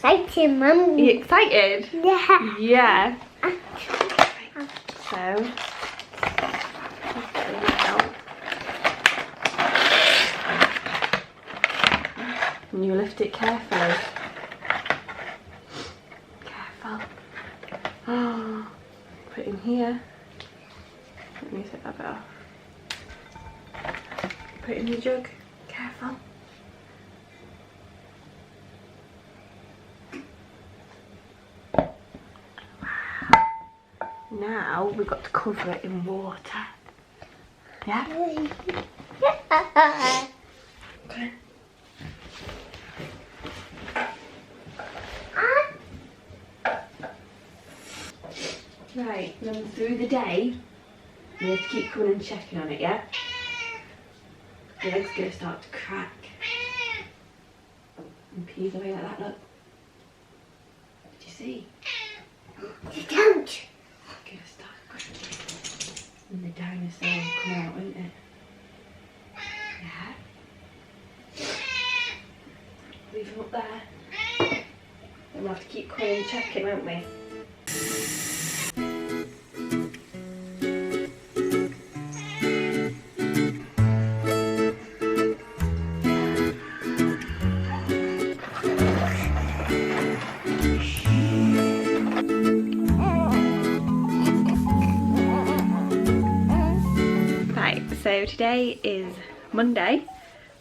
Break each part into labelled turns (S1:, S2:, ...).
S1: excited, Mum.
S2: Are you excited?
S1: Yeah.
S2: Yeah. So, let's get it out. And you lift it carefully. Careful. Oh, put it in here. Let me take that bit off. Put it in your jug. Careful. Now we've got to cover it in water. Yeah? Okay. Right, then through the day, we have to keep coming and checking on it, yeah? The egg's going to start to crack. And peas away like that, look. Did you see?
S1: You don't.
S2: It's going to start cracking. And the dinosaur will come out, won't it? Yeah? Leave them up there. Then we'll have to keep coming and checking, won't we? So today is Monday.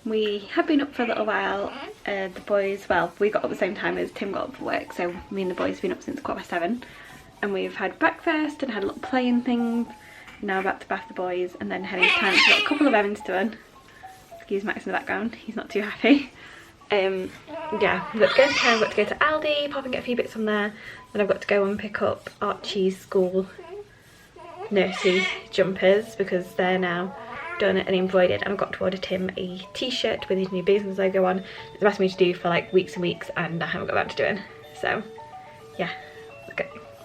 S2: We have been up for a little while. The boys, well, we got up at the same time as Tim got up for work, so me and the boys have been up since 7:15, and we've had breakfast and had a little playing thing. Now about to bath the boys and then heading to town. We've got a couple of errands to run. Excuse Max in the background, he's not too happy. Yeah, we've got to go to town, I've got to go to Aldi, pop and get a few bits from there. Then I've got to go and pick up Archie's school nursery jumpers because they're now done and embroidered, and I've got to order Tim a t-shirt with his new business logo on. It's asked me to do for like weeks and weeks and I haven't got around to doing. So yeah,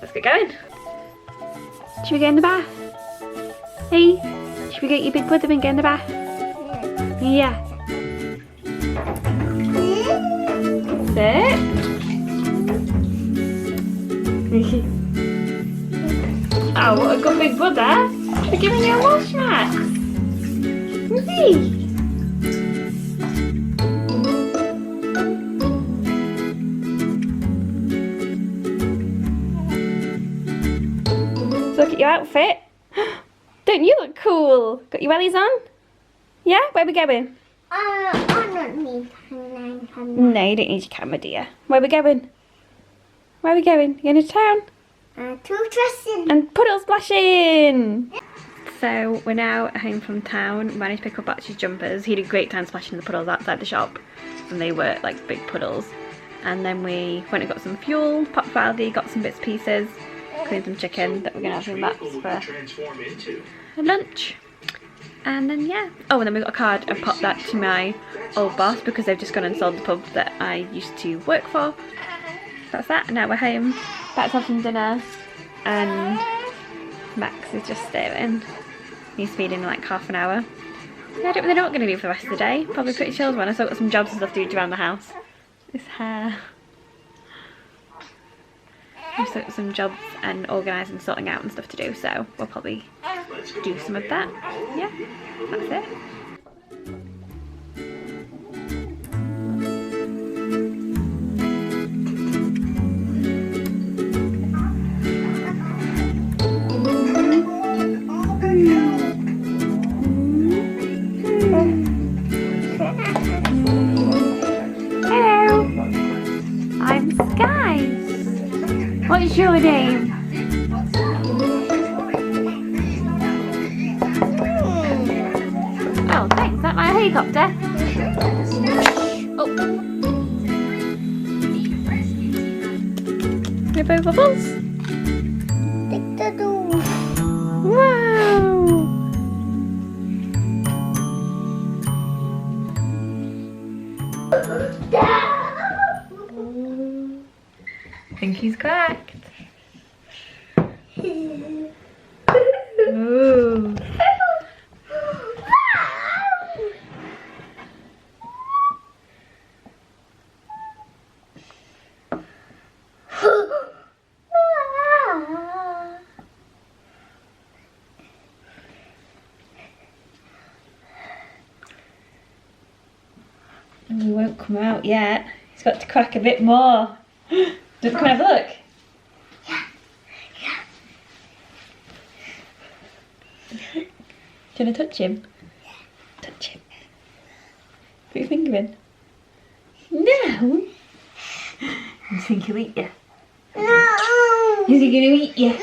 S2: let's get going. Should we go in the bath? Hey, should we get your big brother and go in the bath? Yeah. Sit. Oh, what a good big brother. We're giving you a wash, Max. See? Look at your outfit. Don't you look cool? Got your wellies on? Yeah? Where are we going?
S1: I don't need camera.
S2: No, you don't need your camera, dear. Where are we going? Where are we going? You going to town?
S1: Toothbrushing.
S2: And puddle splashing! So we're now home from town. Managed to pick up Archie's jumpers. He had a great time splashing in the puddles outside the shop, and they were like big puddles. And then we went and got some fuel, popped for Aldi, got some bits and pieces, cleaned some chicken that we're gonna have in wraps for lunch. And then yeah, oh, and then we got a card and popped that to my old boss because they've just gone and sold the pub that I used to work for. That's that. And now we're home, back to have some dinner, and Max is just staring. He's feeding in like half an hour. I don't really know what I'm going to do for the rest of the day. Probably pretty chilled one. I've still got some jobs and stuff to do around the house. This hair. I've still got some jobs and organising, sorting out and stuff to do, so we'll probably do some of that. Yeah, that's it. What's your name? Oh, thanks. Is that my helicopter? Oh. Rainbow bubbles. Wow. I think he's cracked. Ooh. won't come out yet. He's got to crack a bit more. Come and have a look. Do you want to touch him? Touch him. Put your finger in. No. I think he'll eat you.
S1: No.
S2: Is he going to eat you?
S1: No.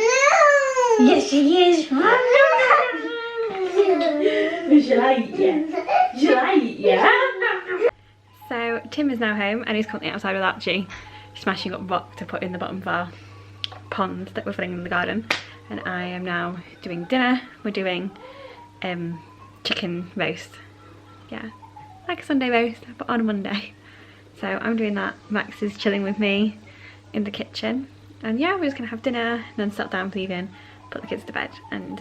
S2: Yes, he is. Shall I eat you? Shall I eat you? So Tim is now home and he's currently outside with Archie, smashing up rock to put in the bottom of our pond that we're filling in the garden. And I am now doing dinner. We're doing chicken roast. Yeah, like a Sunday roast, but on a Monday. So I'm doing that. Max is chilling with me in the kitchen. And yeah, we're just gonna have dinner and then settle down for the evening, put the kids to bed, and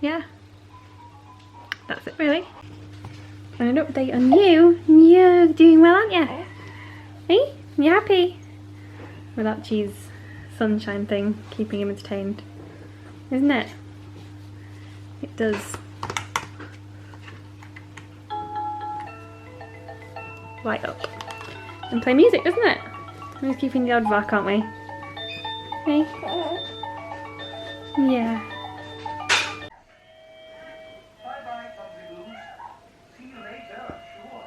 S2: yeah, that's it really. And an update on you. You're doing well, aren't you? Hey, you happy? With Archie's sunshine thing, keeping him entertained. Isn't it? It does. Light up. And play music, doesn't it? We're just keeping the odd rock, aren't we? Hey? Yeah.
S3: Bye-bye, Bobby. See you later, sure.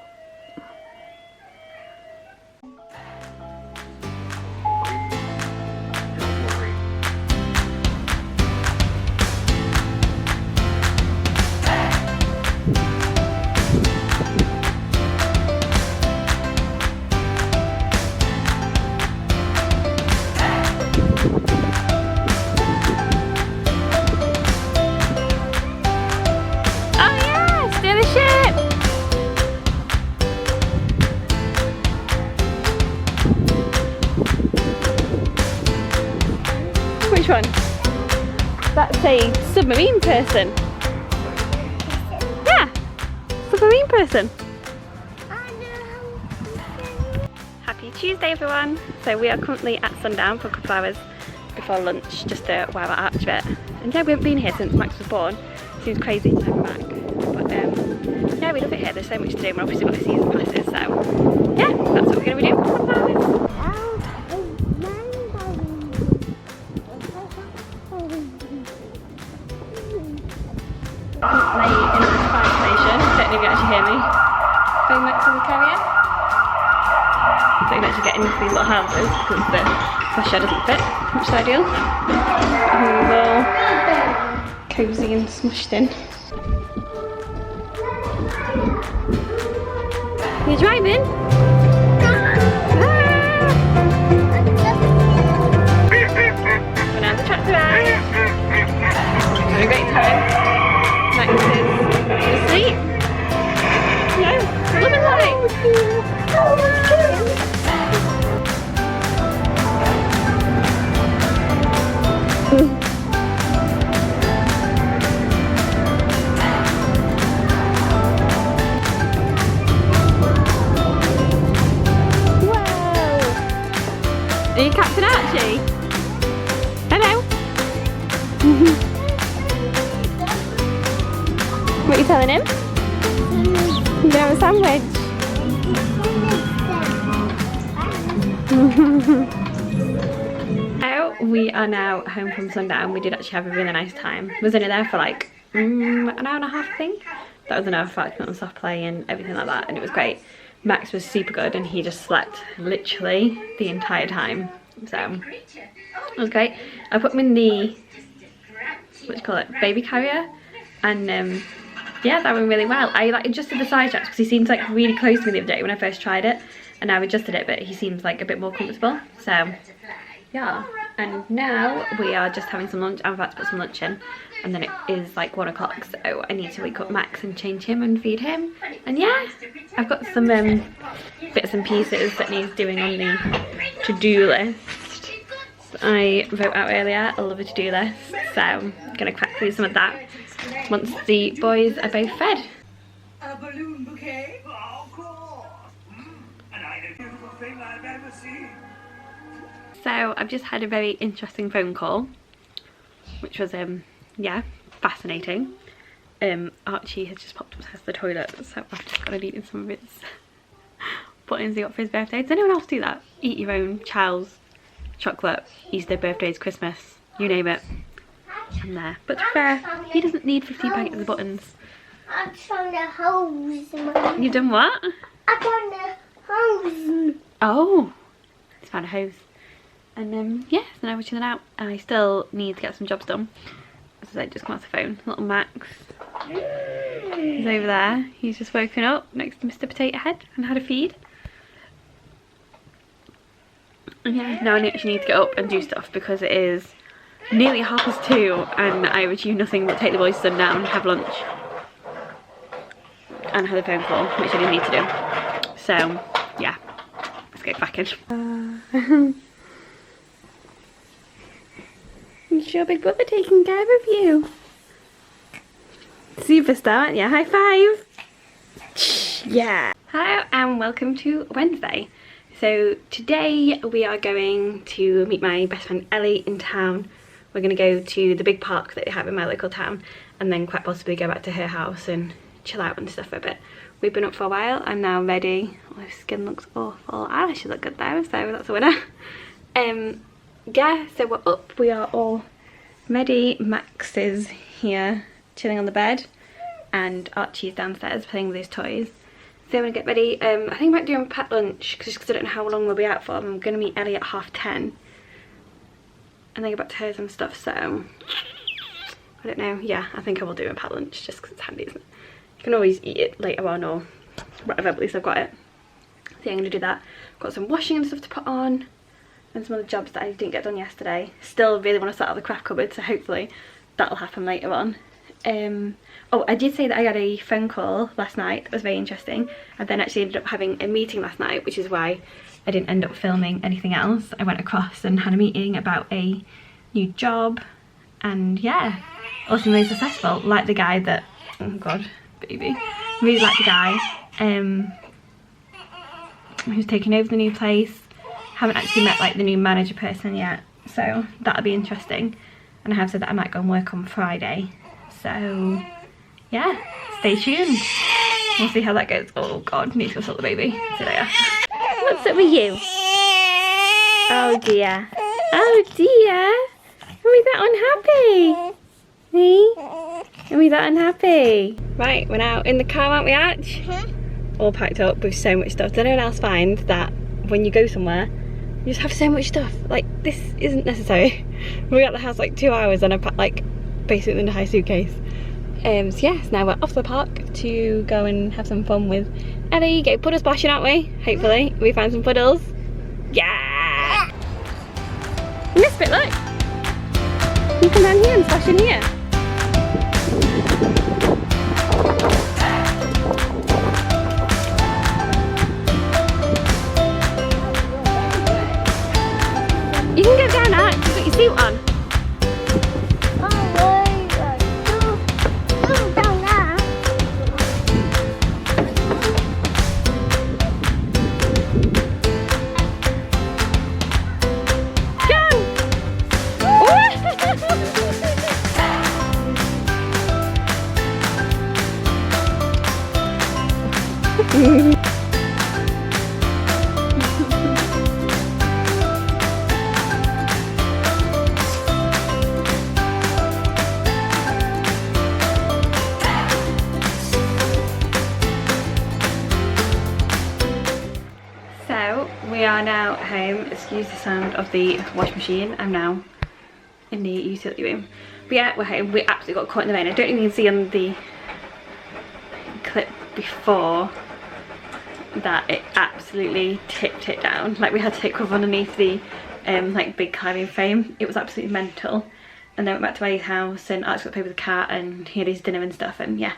S3: Don't worry.
S2: Oh yeah, steer the ship! Which one? That's a submarine person. Yeah, submarine person. Happy Tuesday everyone. So we are currently at Sundown for a couple of hours before lunch just to wow our Arch a bit. And yeah, we haven't been here since Max was born. Seems crazy to have him back. But yeah, we love it here. There's so much to do and we've obviously got the season passes, so yeah, that's what we're going to be doing for a couple of hours. Lay in the fire station. Don't know if you can actually hear me. Going back to the carrier. So you can actually get into these little houses because the fire doesn't fit, which is ideal. We're all cosy and smushed in. You're driving? We're now the tractor ride. Had a great time. Max is asleep. No, we're living life. Are you Captain Archie? Hello. What are you telling him? You have a sandwich. We are now home from Sundown. We did actually have a really nice time. I was only there for like an hour and a half, I think. That was an hour for like soft play and everything like that, and it was great. Max was super good and he just slept literally the entire time, so it was great. I put him in the, what do you call it, baby carrier, and yeah, that went really well. I like adjusted the side straps because he seemed like really close to me the other day when I first tried it, and I've adjusted it, but he seems like a bit more comfortable, so yeah. And now we are just having some lunch. I'm about to put some lunch in, and then it is like 1 o'clock, so I need to wake up Max and change him and feed him. And yeah, I've got some bits and pieces that needs doing on the to-do list I wrote out earlier. I love a to-do list, so I'm gonna crack through some of that once the boys are both fed.
S3: A balloon bouquet? Oh, of course. And I know beautiful thing I've ever seen.
S2: So I've just had a very interesting phone call, which was yeah, fascinating. Archie has just popped upstairs to the toilet, so I've just got to eat in some of his buttons he got for his birthday. Does anyone else do that? Eat your own child's chocolate, Easter, birthdays, Christmas, you name it. And there. But to be fair, he doesn't need 15 packets of buttons.
S1: I found a hose. Mum.
S2: You've done what?
S1: I found a hose.
S2: Oh, he's found a hose. And yeah, so now we're chilling out. I still need to get some jobs done. As I just come off the phone. Little Max is over there. He's just woken up next to Mr. Potato Head and had a feed. And yeah, now I actually need to get up and do stuff because it is nearly 2:30 and I would do nothing but take the boys to Sundown, have lunch and have a phone call, which I didn't need to do. So yeah, let's get back in. It's your big brother taking care of you. Superstar, aren't you? High five. Yeah. Hello and welcome to Wednesday. So today we are going to meet my best friend Ellie in town. We're going to go to the big park that they have in my local town and then quite possibly go back to her house and chill out and stuff for a bit. We've been up for a while. I'm now ready. Oh, her skin looks awful. Eyelashes look good there, so that's a winner. Yeah, so we're up. We are all ready. Max is here chilling on the bed and Archie's downstairs playing with his toys. So I'm going to get ready. I think I might do a packed lunch because I don't know how long we'll be out for. I'm going to meet Ellie at 10:30 and then go back to hers and stuff, so I don't know. Yeah, I think I will do a packed lunch just because it's handy, isn't it? You can always eat it later on or whatever, but at least I've got it. So yeah, I'm going to do that. Got some washing and stuff to put on and some other jobs that I didn't get done yesterday. Still really want to start out the craft cupboard, so hopefully that'll happen later on. Oh, I did say that I had a phone call last night. That was very interesting. I then actually ended up having a meeting last night, which is why I didn't end up filming anything else. I went across and had a meeting about a new job and yeah, also really successful. Like the guy that, oh god, baby. Really like the guy who's taking over the new place. Haven't actually met like the new manager person yet, so that'll be interesting. And I have said that I might go and work on Friday, so yeah, stay tuned. We'll see how that goes. Oh god, need to go sort the baby. See you later. What's up with you? Oh dear. Oh dear. Are we that unhappy? Me? Are we that unhappy? Right, we're now in the car, aren't we, Arch? All packed up with so much stuff. Does anyone else find that when you go somewhere, you just have so much stuff? Like, this isn't necessary. We were at the house like 2 hours and I packed like basically an entire suitcase. So yes, now we're off to the park to go and have some fun with Ellie. Go puddle splashing, aren't we? Hopefully we find some puddles. Yeah! You missed it, look! You come down here and splash in here. You can go down, Arch. You've got your suit on. We are now at home. Excuse the sound of the washing machine. I'm now in the utility room. But yeah, we're home. We absolutely got caught in the rain. I don't even see on the clip before that it absolutely tipped it down. Like, we had to take cover underneath the like big climbing frame. It was absolutely mental. And then went back to Eddie's house and Archie got to play with the cat and he had his dinner and stuff, and yeah,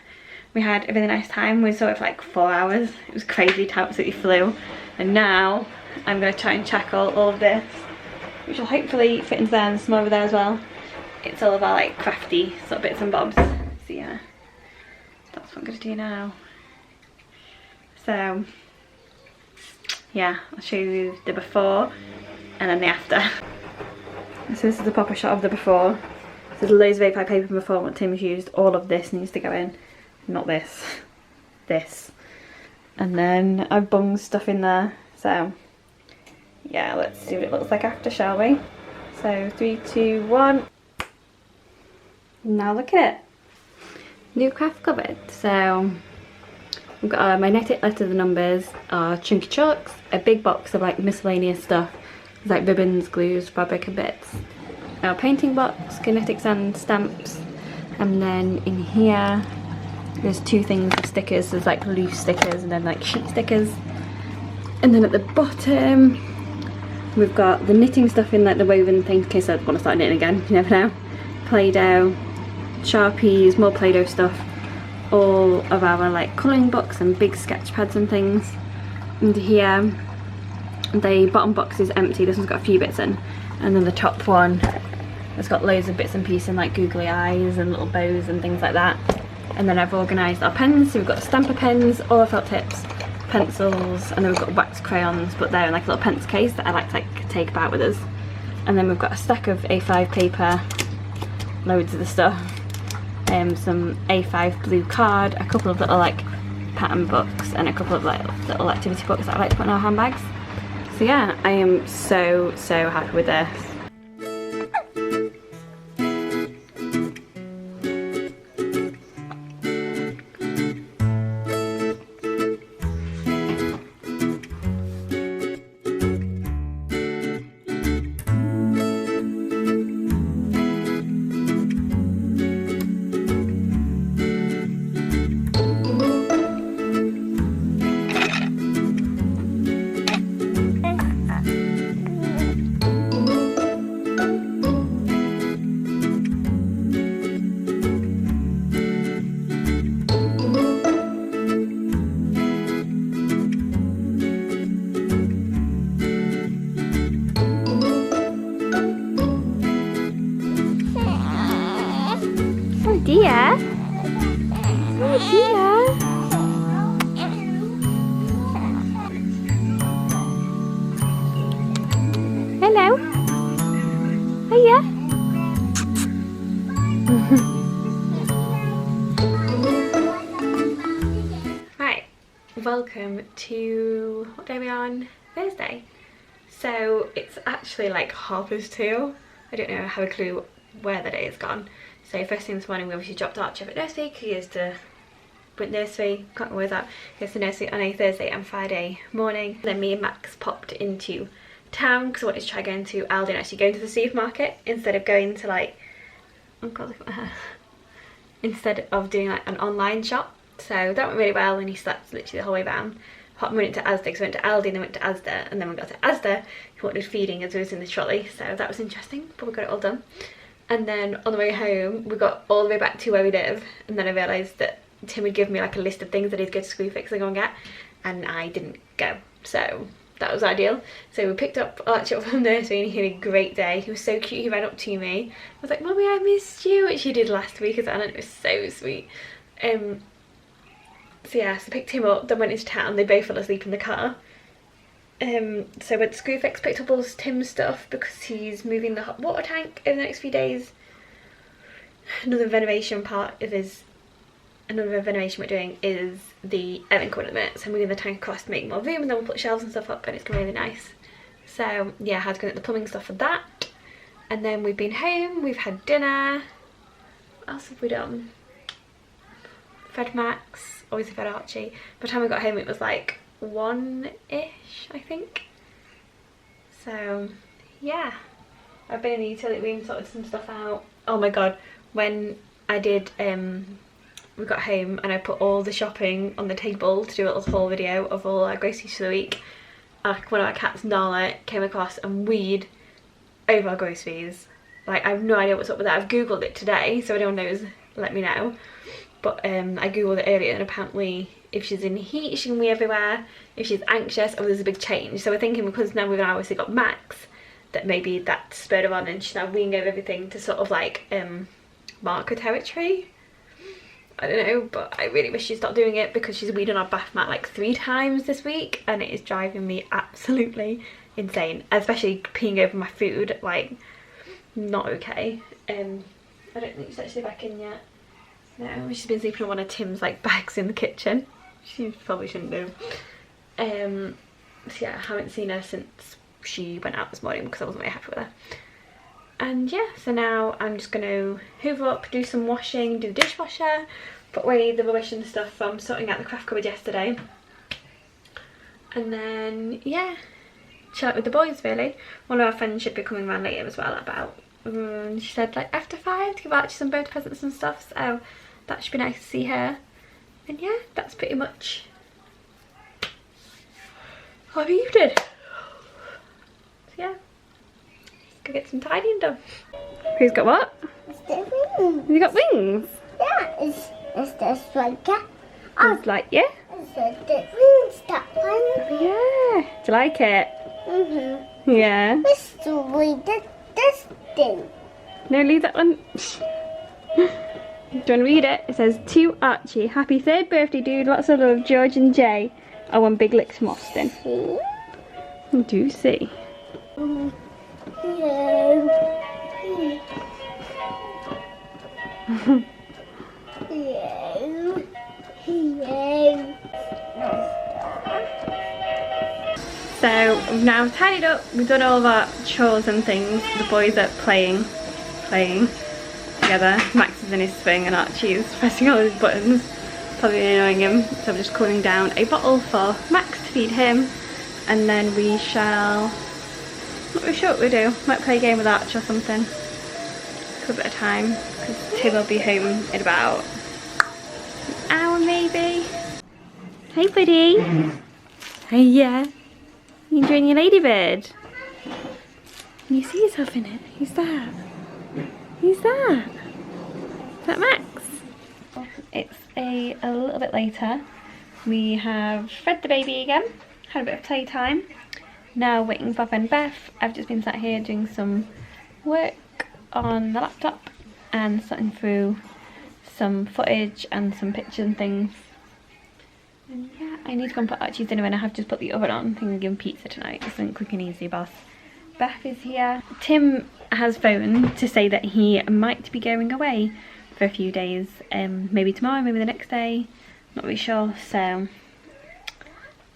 S2: we had a really nice time. We saw it for like 4 hours. It was crazy. Time absolutely flew. And now I'm going to try and tackle all of this, which will hopefully fit into there and some over there as well. It's all of our like crafty sort of bits and bobs. So yeah, that's what I'm going to do now. So yeah, I'll show you the before and then the after. So this is the proper shot of the before. So there's loads of A5 paper before. What Tim has used, all of this needs to go in. Not this. This. and then I've bunged stuff in there. So yeah, let's see what it looks like after, shall we? So 3, 2, 1. Now look at it. New craft cupboard. So we've got our magnetic letters and numbers, our chunky chalks, a big box of like miscellaneous stuff, like ribbons, glues, fabric and bits, our painting box, kinetic sand, stamps, and then in here there's 2 things of stickers. There's like loose stickers and then like sheet stickers, and then at the bottom we've got the knitting stuff in like the woven thing in case I want to start knitting again, you never know, Play-Doh, Sharpies, more Play-Doh stuff, all of our like colouring books and big sketch pads and things. And here the bottom box is empty, this one's got a few bits in, and then the top one has got loads of bits and pieces and like googly eyes and little bows and things like that. And then I've organised our pens, so we've got stamper pens, all our felt tips, pencils, and then we've got wax crayons, but they're in like a little pencil case that I like to like take about with us. And then we've got a stack of A5 paper, loads of the stuff, some A5 blue card, a couple of little like pattern books, and a couple of like little activity books that I like to put in our handbags. So yeah, I am so happy with this. Dear. Oh dear. Hello. Hiya. Right, welcome to, what day are we on? Thursday. So it's actually like 2:30. I don't know, I have a clue where the day has gone. So first thing this morning we obviously dropped Archie at nursery because he has to nursery, can't remember where that, he has to nursery on a Thursday and Friday morning. And then me and Max popped into town because I wanted to try going to Aldi and actually going to the supermarket instead of going to like, oh god look at my hair, instead of doing like an online shop. So that went really well and he slept literally the whole way down. We went to Asda because we went to Aldi and then went to Asda, and then we got to Asda he wanted feeding as we was in the trolley, so that was interesting, but we got it all done. And then on the way home we got all the way back to where we live, and then I realised that Tim had given me like a list of things that he'd go to Screwfix and go and get, and I didn't go, so that was ideal. So we picked up Archie up from the nursery and he had a great day. He was so cute, he ran up to me, I was like, Mummy I missed you, which he did last week as well, and it was so sweet. So yeah, so picked him up, then went into town, they both fell asleep in the car. So went to Screwfix, picked up all Tim's stuff because he's moving the hot water tank over the next few days. Another renovation we're doing is the airing cupboard at the minute, so moving the tank across to make more room, and then we'll put shelves and stuff up and it's going to be really nice. So yeah, I had to go get the plumbing stuff for that. And then we've been home, we've had dinner. What else have we done? Fed Max, obviously fed Archie. By the time we got home it was like 1-ish I think. So yeah, I've been in the utility room, sorted some stuff out. Oh my god, when I did we got home and I put all the shopping on the table to do a little haul video of all our groceries for the week, one of our cats, Nala, came across and weed over our groceries. Like I have no idea what's up with that. I've googled it today, so if anyone knows let me know. But I googled it earlier and apparently if she's in heat she can wee everywhere, if she's anxious, oh there's a big change. So we're thinking because now we've obviously got Max that maybe that spurred her on and she's now weeing over everything to sort of like mark her territory. I don't know, but I really wish she'd stop doing it because she's weed on our bath mat like 3 times this week and it is driving me absolutely insane, especially peeing over my food, like not okay. I don't think she's actually back in yet. No, she's been sleeping on one of Tim's like bags in the kitchen. She probably shouldn't do. So yeah, I haven't seen her since she went out this morning because I wasn't very happy with her. And yeah, so now I'm just going to hoover up, do some washing, do the dishwasher, put away the rubbish and stuff from sorting out the craft cupboard yesterday. And then, yeah, chill out with the boys really. One of our friends should be coming around later as well about, she said like after 5 to give out some birthday presents and stuff. So that should be nice to see her. And yeah, that's pretty much what you did. So yeah, let's go get some tidying done. Who's got what?
S1: It's the wings.
S2: You got wings?
S1: Yeah, it's the spider.
S2: It's like, yeah?
S1: It's the wings, that one.
S2: Yeah. Do you like it? Yeah.
S1: Let's read this thing.
S2: No, leave that one. Do you want to read it? It says, to Archie, happy 3rd birthday, dude. Lots of love, George and Jay. Oh, one big lick from Austin.
S1: See?
S2: Do see.
S1: Yeah.
S2: So we've now tidied up, we've done all of our chores and things. The boys are playing together. Max is in his swing and Archie is pressing all his buttons, probably annoying him. So I'm just cooling down a bottle for Max to feed him, and then we shall, not really sure what we do, might play a game with Archie or something for a bit of time, because Tim will be home in about an hour maybe. Hey buddy. Hey, yeah. You enjoying your ladybird? Can you see yourself in it? Who's that? Who's that? Is that Max? It's a little bit later. We have fed the baby again, had a bit of playtime. Now waiting for friend Beth. I've just been sat here doing some work on the laptop and sorting through some footage and some pictures and things. And yeah, I need to go and put Archie's dinner in. I have just put the oven on, thinking of giving pizza tonight. It's something quick and easy, boss. Beth is here. Tim has phoned to say that he might be going away for a few days. Maybe tomorrow, maybe the next day. Not really sure. So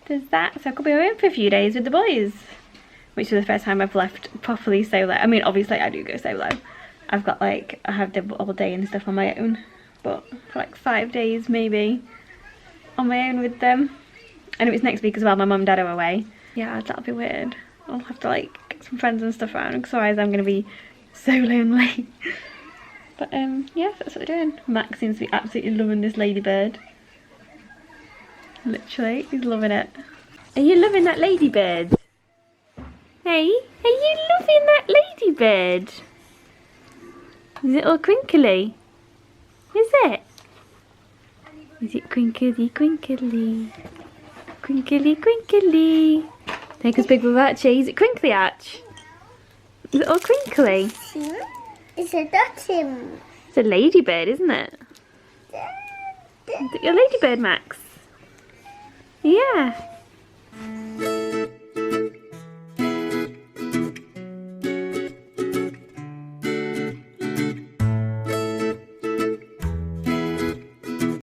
S2: there's that. So I could be away for a few days with the boys, which is the first time I've left properly solo. I mean, obviously I do go solo. I've got like, I have the all day and stuff on my own, but for like 5 days maybe on my own with them. And it was next week as well, my mum and dad are away. Yeah, that'll be weird. I'll have to like get some friends and stuff around, because otherwise I'm going to be so lonely. But yeah, that's what we're doing. Max seems to be absolutely loving this ladybird. Literally, he's loving it. Are you loving that ladybird? Hey, are you loving that ladybird? Is it all crinkly? Is it? Is it crinkly, crinkly? Crinkly, crinkly. Take us big with Archie. Is it crinkly, Arch? Is it all crinkly?
S1: It's a duckling.
S2: It's a ladybird, isn't it? Is it your ladybird, Max? Yeah.